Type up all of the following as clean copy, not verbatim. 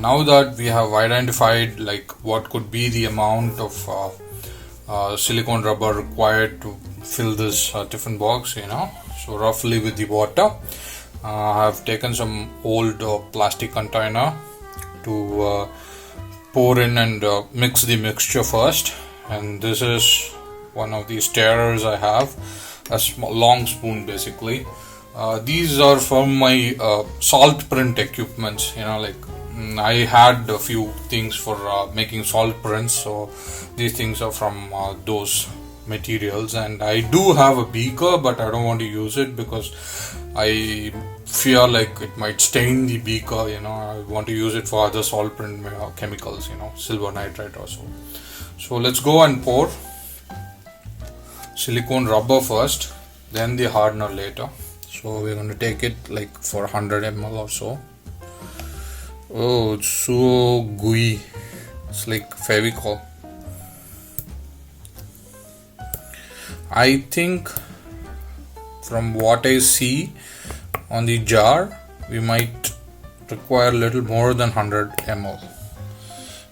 now that we have identified like what could be the amount of silicone rubber required to fill this different box, so roughly with the water, I have taken some old plastic container to pour in and mix the mixture first. And this is one of the stirrers I have, a long spoon basically. These are from my salt print equipments, I had a few things for making salt prints, so these things are from those materials. And I do have a beaker, but I don't want to use it because I fear like it might stain the beaker. I want to use it for other salt print chemicals, silver nitrate or so. So let's go and pour silicone rubber first, then the hardener later. So we're going to take it like for 100 ml or so. Oh, it's so gooey. It's like Fevicol. I think from what I see on the jar, we might require a little more than 100 ml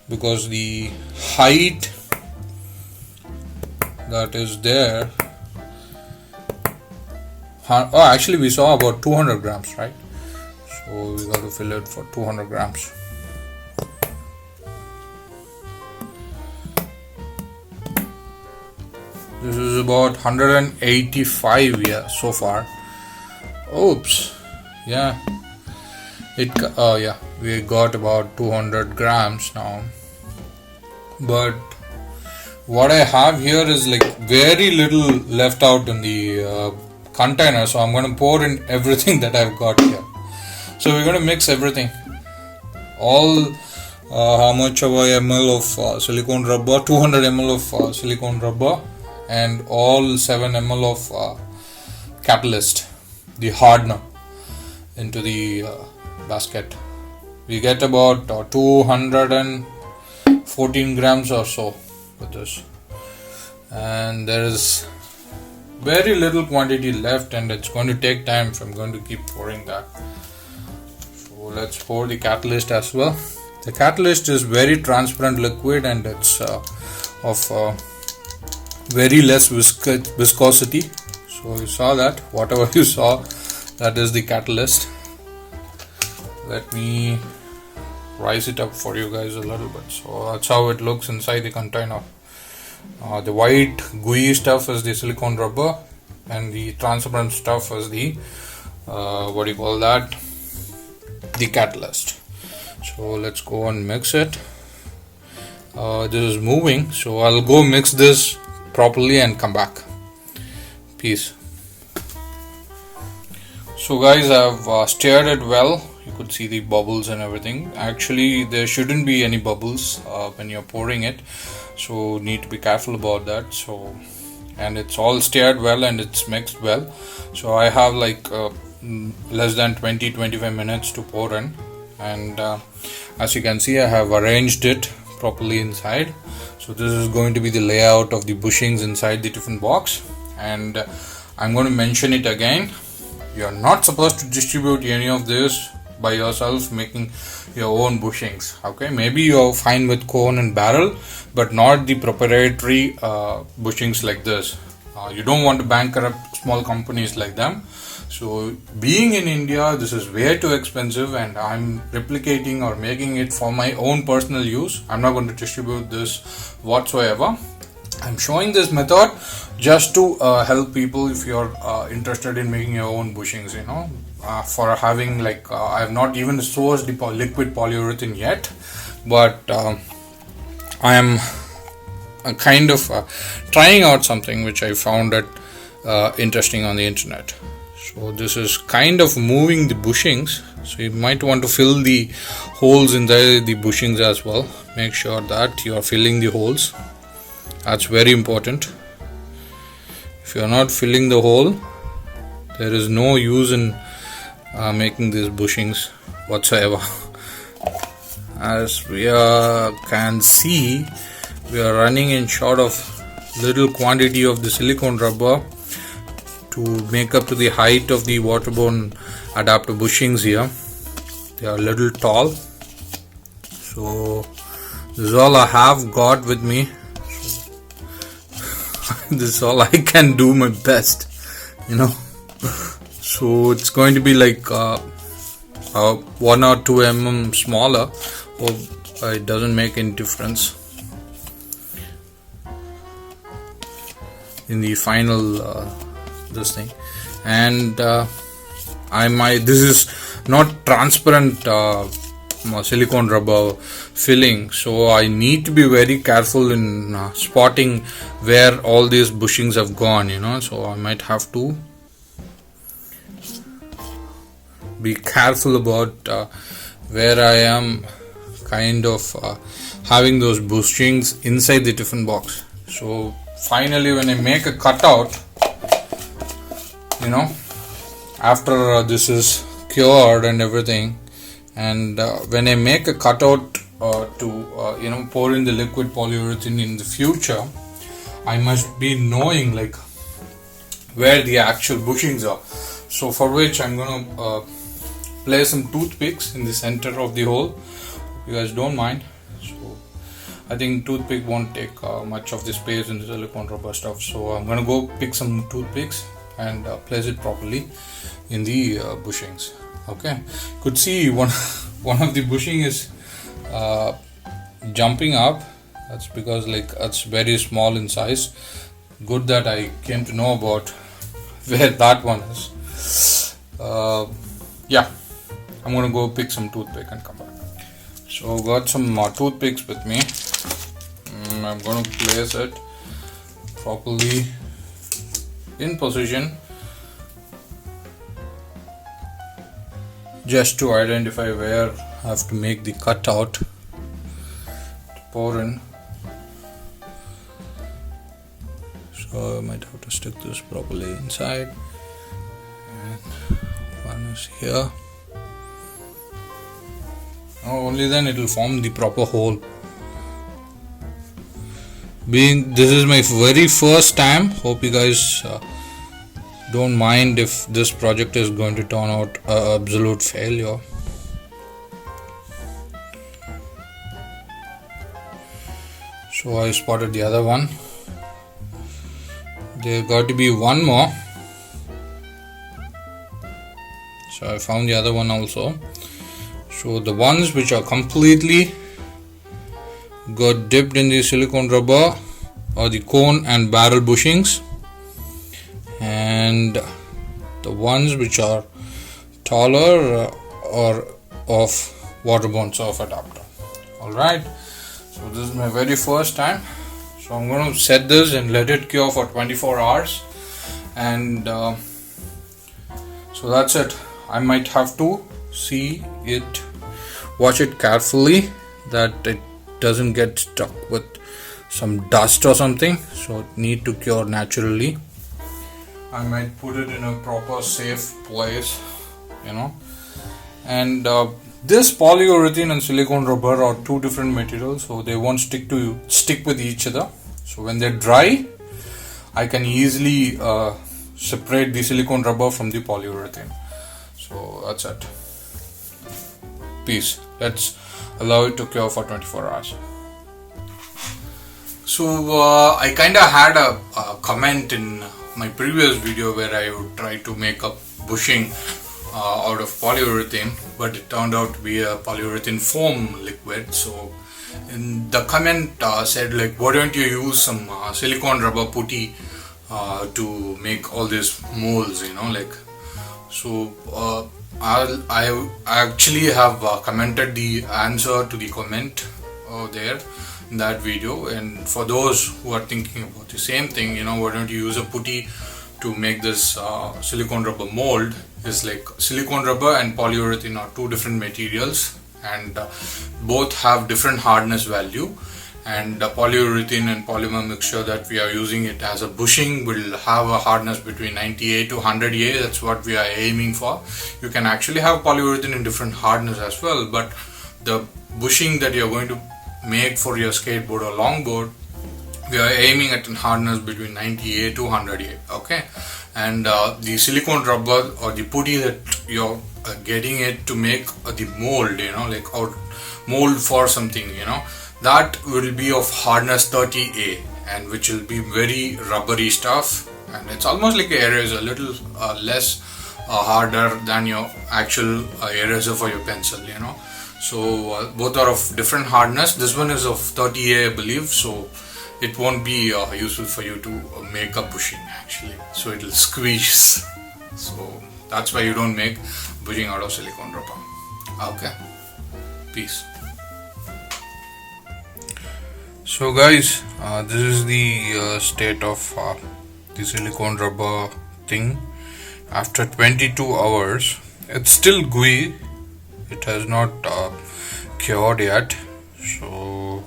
because the height that is there, actually we saw about 200 grams, right? So we got to fill it for 200 grams. This is about 185 so far. Oops, yeah. We got about 200 grams now. But what I have here is like very little left out in the container, so I'm going to pour in everything that I've got here. So we're going to mix everything. All how much of a ml of silicone rubber, 200 ml of silicone rubber, and all 7 ml of catalyst, the hardener, into the basket. We get about 214 grams or so with this, and there is very little quantity left, and it's going to take time if I'm going to keep pouring that. So let's pour the catalyst as well. The catalyst is very transparent liquid, and it's of very less viscosity. So you saw that, whatever you saw, that is the catalyst. Let me rise it up for you guys a little bit. So that's how it looks inside the container. The white gooey stuff is the silicone rubber, and the transparent stuff is the the catalyst. So let's go and mix it. This is moving, so I'll go mix this properly and come back. Peace. So guys, I've stirred it well. You could see the bubbles and everything. Actually, there shouldn't be any bubbles when you're pouring it, so need to be careful about that. So, and it's all stirred well and it's mixed well. So I have like less than 20-25 minutes to pour in, and as you can see, I have arranged it properly inside. So this is going to be the layout of the bushings inside the different box, and I'm going to mention it again. You are not supposed to distribute any of this by yourself, making your own bushings. Okay, maybe you're fine with cone and barrel, but not the proprietary bushings like this. You don't want to bankrupt small companies like them. So being in India, this is way too expensive, and I'm replicating or making it for my own personal use. I'm not going to distribute this whatsoever. I'm showing this method just to help people if you're interested in making your own bushings, for having like I have not even sourced the liquid polyurethane yet, but I am kind of trying out something which I found it interesting on the internet. So this is kind of moving the bushings, so you might want to fill the holes in the bushings as well. Make sure that you are filling the holes. That's very important. If you are not filling the hole, there is no use in making these bushings whatsoever. As we can see, we are running in short of little quantity of the silicone rubber to make up to the height of the waterborne adapter bushings here. They are a little tall. So this is all I have got with me. This is all I can do my best, you know. So it's going to be like 1 or 2 mm smaller. It doesn't make any difference in the final this thing. And this is not transparent silicone rubber filling, so I need to be very careful in spotting where all these bushings have gone, you know. So I might have to be careful about where I am kind of having those bushings inside the tiffin box. So finally, when I make a cutout, you know, after this is cured and everything, and when I make a cutout to pour in the liquid polyurethane in the future, I must be knowing like where the actual bushings are. So for which I'm gonna place some toothpicks in the center of the hole. You guys don't mind. So I think toothpick won't take much of the space in the silicone rubber stuff. So I'm gonna go pick some toothpicks and place it properly in the bushings. Okay, could see one of the bushing is jumping up. That's because like it's very small in size. Good that I came to know about where that one is. Yeah, I'm gonna go pick some toothpick and come back. So got some toothpicks with me. I'm gonna place it properly in position, just to identify where I have to make the cutout to pour in. So I might have to stick this properly inside, and one is here. Only then it will form the proper hole. This is my very first time, hope you guys don't mind if this project is going to turn out an absolute failure. So I spotted the other one. There got to be one more. So I found the other one also. So the ones which are completely got dipped in the silicone rubber are the cone and barrel bushings, and the ones which are taller are of waterborne surf adapter. Alright, so this is my very first time. So I'm going to set this and let it cure for 24 hours, and so that's it. I might have to watch it carefully that it doesn't get stuck with some dust or something. So it need to cure naturally. I might put it in a proper safe place, you know. And this polyurethane and silicone rubber are two different materials, so they won't stick with each other. So when they're dry, I can easily separate the silicone rubber from the polyurethane. So that's it. Peace. Let's allow it to cure for 24 hours. So I kind of had a comment in my previous video where I would try to make a bushing out of polyurethane, but it turned out to be a polyurethane foam liquid. So in the comment said like, why don't you use some silicone rubber putty to make all these molds, you know, like. So I actually have commented the answer to the comment there in that video. And for those who are thinking about the same thing, you know, why don't you use a putty to make this silicone rubber mold? Is like silicone rubber and polyurethane are two different materials, and both have different hardness value. And the polyurethane and polymer mixture that we are using it as a bushing will have a hardness between 98 to 100 A. That's what we are aiming for. You can actually have polyurethane in different hardness as well, but the bushing that you're going to make for your skateboard or longboard, we are aiming at a hardness between 98 to 100 A. Okay, and the silicone rubber or the putty that you're getting it to make the mold, like or mold for something, that will be of hardness 30A, and which will be very rubbery stuff, and it's almost like an eraser, a little less harder than your actual eraser for your pencil, so both are of different hardness. This one is of 30A, I believe, so it won't be useful for you to make a bushing actually, so it will squeeze. So that's why you don't make bushing out of silicone rubber. Okay, peace. So guys, this is the state of the silicone rubber thing after 22 hours. It's still gooey, it has not cured yet, so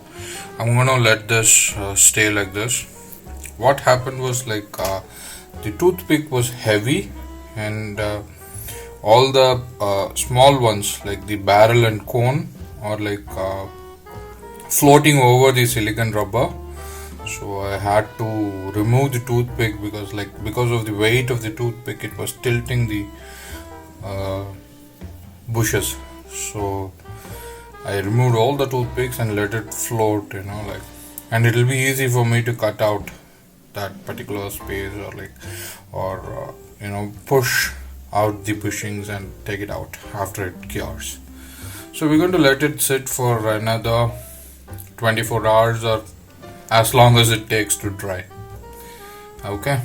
I'm gonna let this stay like this. What happened was like the toothpick was heavy, and all the small ones like the barrel and cone are like floating over the silicone rubber. So I had to remove the toothpick because of the weight of the toothpick, it was tilting the bushes. So I removed all the toothpicks and let it float, and it will be easy for me to cut out that particular space or push out the bushings and take it out after it cures. So we're going to let it sit for another 24 hours or as long as it takes to dry. Okay,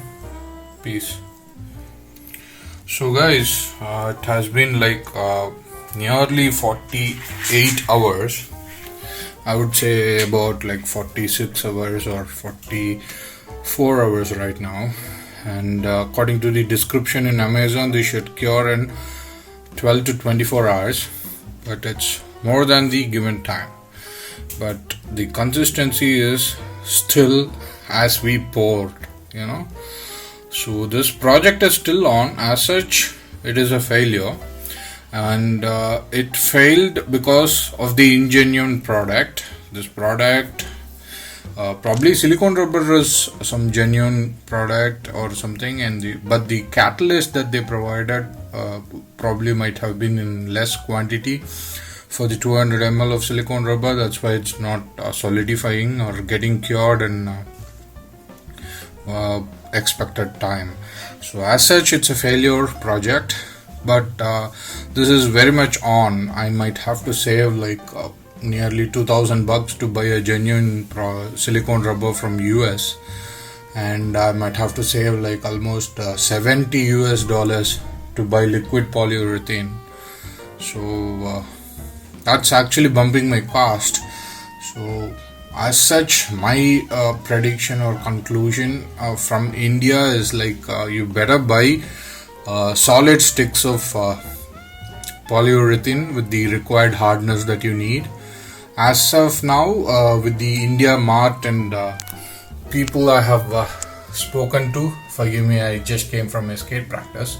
peace. So guys, it has been like nearly 48 hours. I would say about like 46 hours or 44 hours right now, and according to the description in Amazon, they should cure in 12 to 24 hours, but it's more than the given time. But the consistency is still as we poured, so this project is still on. As such, it is a failure, and it failed because of the ingenuine product. This product, probably silicone rubber is some genuine product or something, but the catalyst that they provided probably might have been in less quantity for the 200 ml of silicone rubber. That's why it's not solidifying or getting cured in expected time. So as such, it's a failure project, but this is very much on. I might have to save like nearly $2,000 to buy a genuine silicone rubber from US, and I might have to save like almost $70 to buy liquid polyurethane. So that's actually bumping my cost. So as such, my prediction or conclusion from India is like you better buy solid sticks of polyurethane with the required hardness that you need. As of now, with the India Mart and people I have spoken to, forgive me, I just came from a skate practice.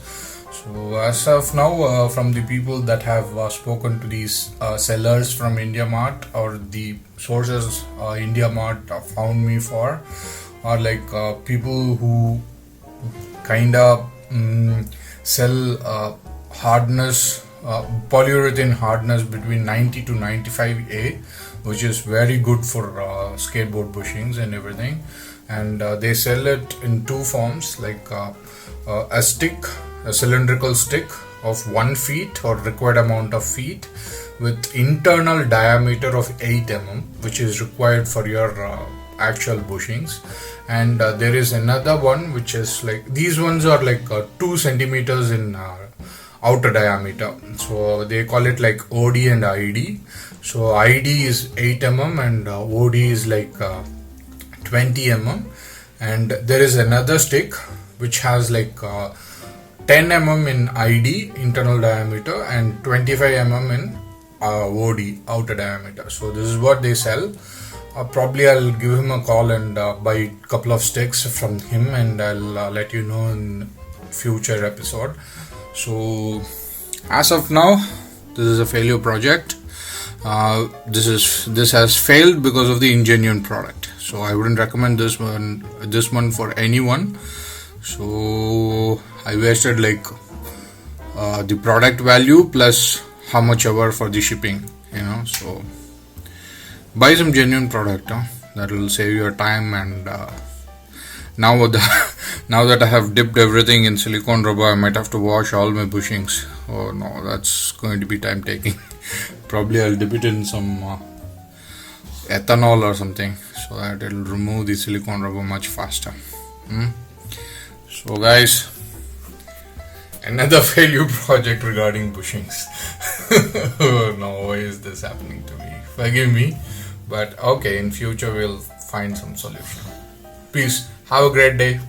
So as of now, from the people that have spoken to these sellers from India Mart, or the sources India Mart found me for, are like people who kind of sell hardness, polyurethane hardness between 90 to 95A, which is very good for skateboard bushings and everything. And they sell it in two forms, like a stick, a cylindrical stick of 1 feet or required amount of feet with internal diameter of 8 mm, which is required for your actual bushings. And there is another one which is like, these ones are like 2 centimeters in outer diameter, so they call it like OD and ID. So ID is 8 mm and OD is like 20 mm. And there is another stick which has like 10 mm in ID internal diameter and 25 mm in OD outer diameter. So this is what they sell. Probably I'll give him a call and buy a couple of sticks from him, and I'll let you know in future episode. So as of now, this is a failure project. This has failed because of the ingenuine product. So I wouldn't recommend this one for anyone. So I wasted like the product value plus how much ever for the shipping, so buy some genuine product, that will save your time. And now now that I have dipped everything in silicone rubber, I might have to wash all my bushings. Oh no, that's going to be time taking. Probably I'll dip it in some ethanol or something, so that it'll remove the silicone rubber much faster. So guys, another failure project regarding bushings. Oh no, why is this happening to me? Forgive me, but okay, in future we'll find some solution. Peace. Have a great day.